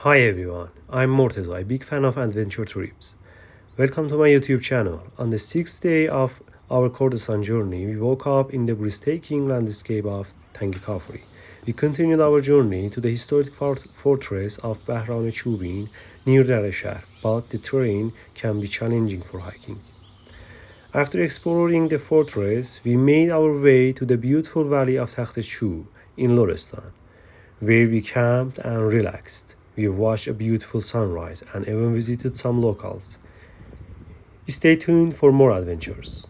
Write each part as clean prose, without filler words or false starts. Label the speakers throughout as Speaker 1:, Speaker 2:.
Speaker 1: Hi everyone, I'm Morteza, a big fan of adventure trips. Welcome to my YouTube channel. On the 6th day of our Kurdistan journey, we woke up in the breathtaking landscape of Tang-e Kafari. We continued our journey to the historic fortress of Bahram Chobin near Darreh Shahr, but the terrain can be challenging for hiking. After exploring the fortress, we made our way to the beautiful valley of Takht-e Chou in Lorestan, where we camped and relaxed. We watched a beautiful sunrise and even visited some locals. Stay tuned for more adventures.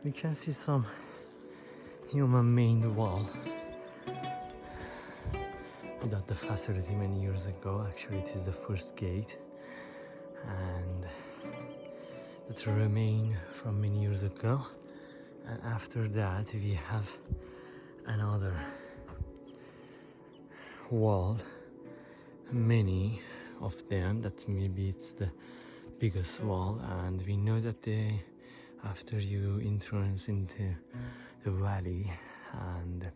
Speaker 1: We can see some human-made wall. We got the facility many years ago. Actually, it is the first gate, and it's a remain from many years ago. And after that, we have another wall. Many of them. That maybe it's the biggest wall, and we know that after you entrance into the valley and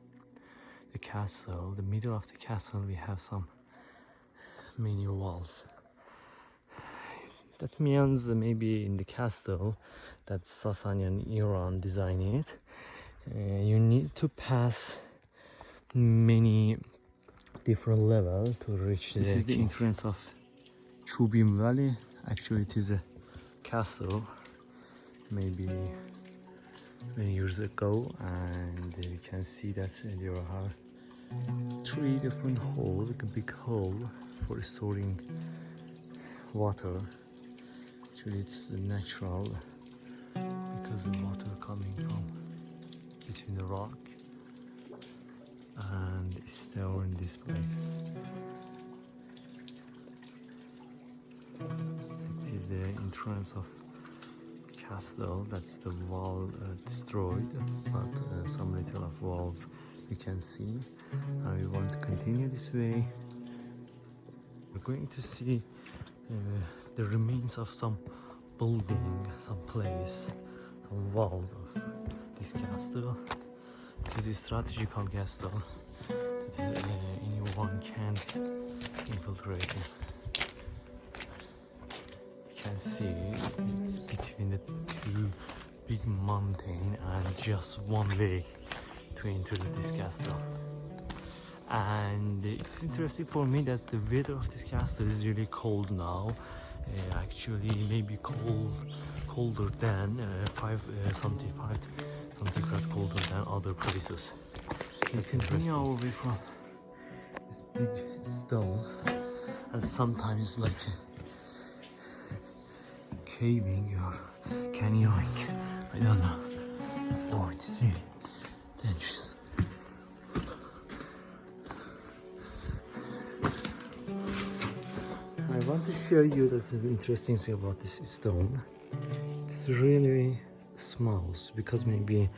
Speaker 1: the castle, the middle of the castle, we have some many walls. That means maybe in the castle that Sasanian Iran designed it, you need to pass many different levels to reach this is the entrance of Chobin Valley. Actually, it is a castle maybe many years ago, and you can see that there are 3 different holes, like a big hole for storing water. Actually, it's natural because the water coming from between the rock and it's stored in this place. It is the entrance of castle. That's the wall destroyed, but some little of walls you can see. And we want to continue this way. We're going to see the remains of some building, some place, some walls of this castle. It is a strategical castle. It is in one can't infiltrate it. You can see it's between the two big mountain and just one way to enter this castle. And it's interesting for me that the weather of this castle is really cold now. Actually maybe colder than 5 centigrade colder than other places. It's interesting. Away from this big stone, and sometimes like caving or canyoning. I don't know. Oh, it's really dangerous. I want to show you that the interesting thing about this stone. It's really small because maybe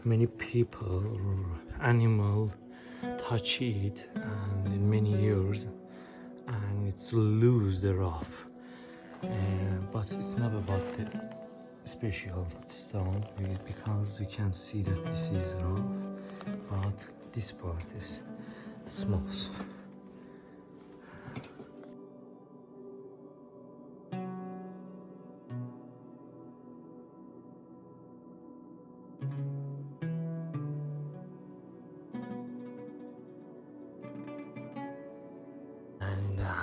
Speaker 1: many people or animal touch it and in many years and it's lose the rough. But it's not about the special stone because we can see that this is rough, but this part is smooth.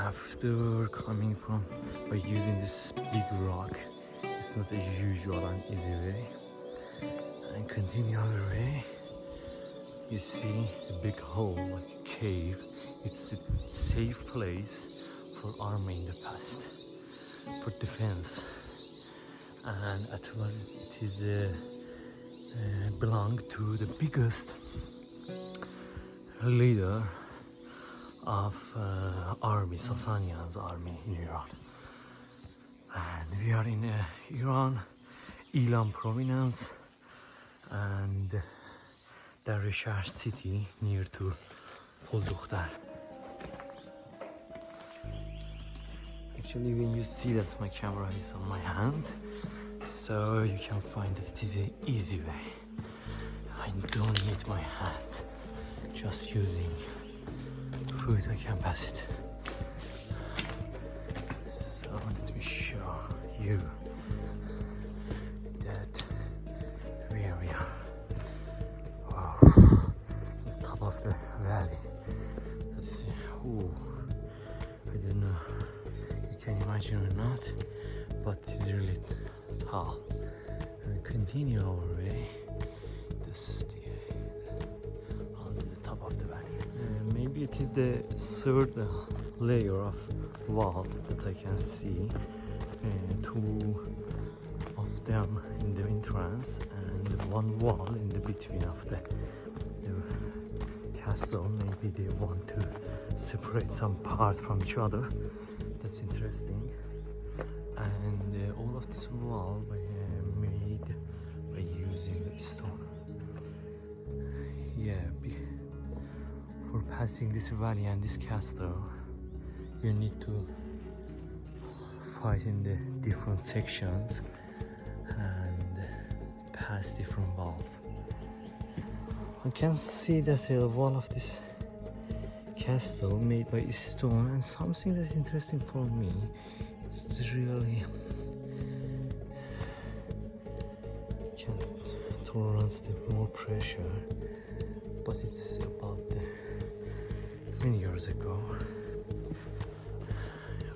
Speaker 1: After coming from by using this big rock, it's not a usual and easy way, and continue our way, you see the big hole like a cave. It's a safe place for army in the past, for defense, and it belonged to the biggest leader of army, Sasanian's army in Iran. And we are in Iran, Ilam Province and Darreh Shahr city near to Takht-e. Actually, when you see that my camera is on my hand, so you can find that it is an easy way. I don't need my hand, just using foot I can pass it. So let me show you that where we are. Wow, the top of the valley. Let's see. Ooh, I don't know you can imagine or not, but it's really tall. And we continue our way onto the top of the valley. Maybe it is the third layer of wall that I can see. Two of them in the entrance and one wall in the between of the castle. Maybe they want to separate some part from each other. That's interesting. And all of this wall made by using stone. Yeah. For passing this valley and this castle, you need to fight in the different sections and pass different walls. I can see that the wall of this castle made by stone, and something that's interesting for me, it's really can tolerance the more pressure, but it's about many years ago,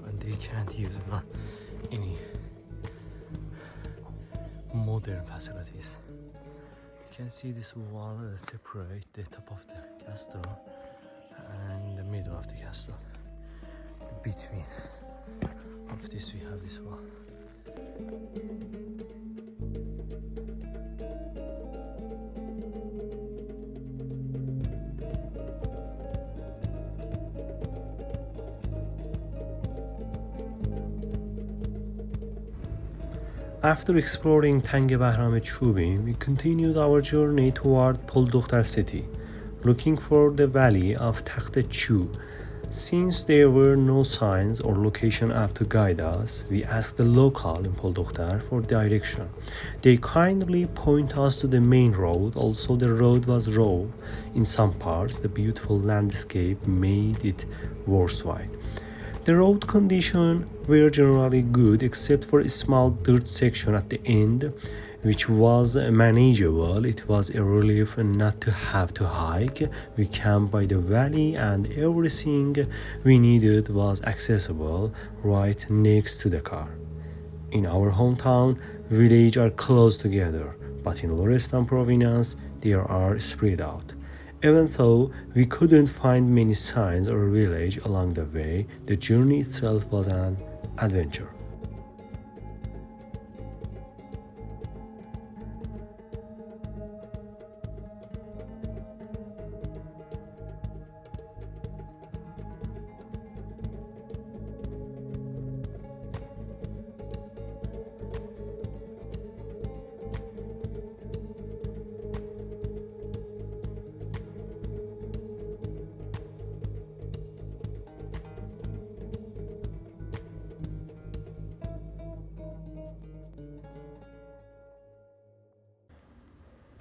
Speaker 1: and they can't use any modern facilities. You can see this wall separate the top of the castle and the middle of the castle. Between of this we have this wall. After exploring Tang-e Bahram Chobin, we continued our journey toward Takht-e city, looking for the valley of Takht-e Chou Since there were no signs or location app to guide us, we asked the local in Poldokhtar for direction. They kindly point us to the main road. Also, the road was raw in some parts. The beautiful landscape made it worthwhile. The road conditions were generally good except for a small dirt section at the end, which was manageable. It was a relief not to have to hike. We camped by the valley and everything we needed was accessible right next to the car. In our hometown, villages are close together, but in Lorestan Province, they are spread out. Even though we couldn't find many signs or village along the way, the journey itself was an adventure.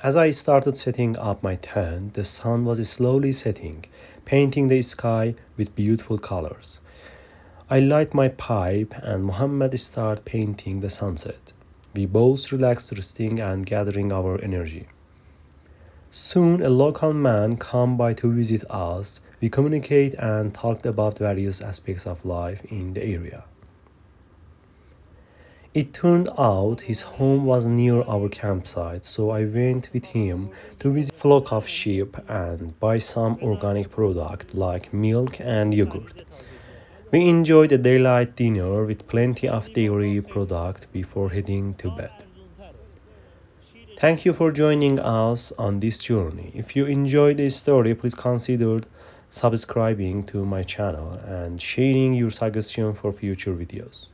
Speaker 1: As I started setting up my tent, the sun was slowly setting, painting the sky with beautiful colors. I light my pipe and Mohammed started painting the sunset. We both relaxed, resting and gathering our energy. Soon a local man came by to visit us. We communicated and talked about various aspects of life in the area. It turned out his home was near our campsite, so I went with him to visit a flock of sheep and buy some organic product like milk and yogurt. We enjoyed a daylight dinner with plenty of dairy product before heading to bed. Thank you for joining us on this journey. If you enjoyed this story, please consider subscribing to my channel and sharing your suggestions for future videos.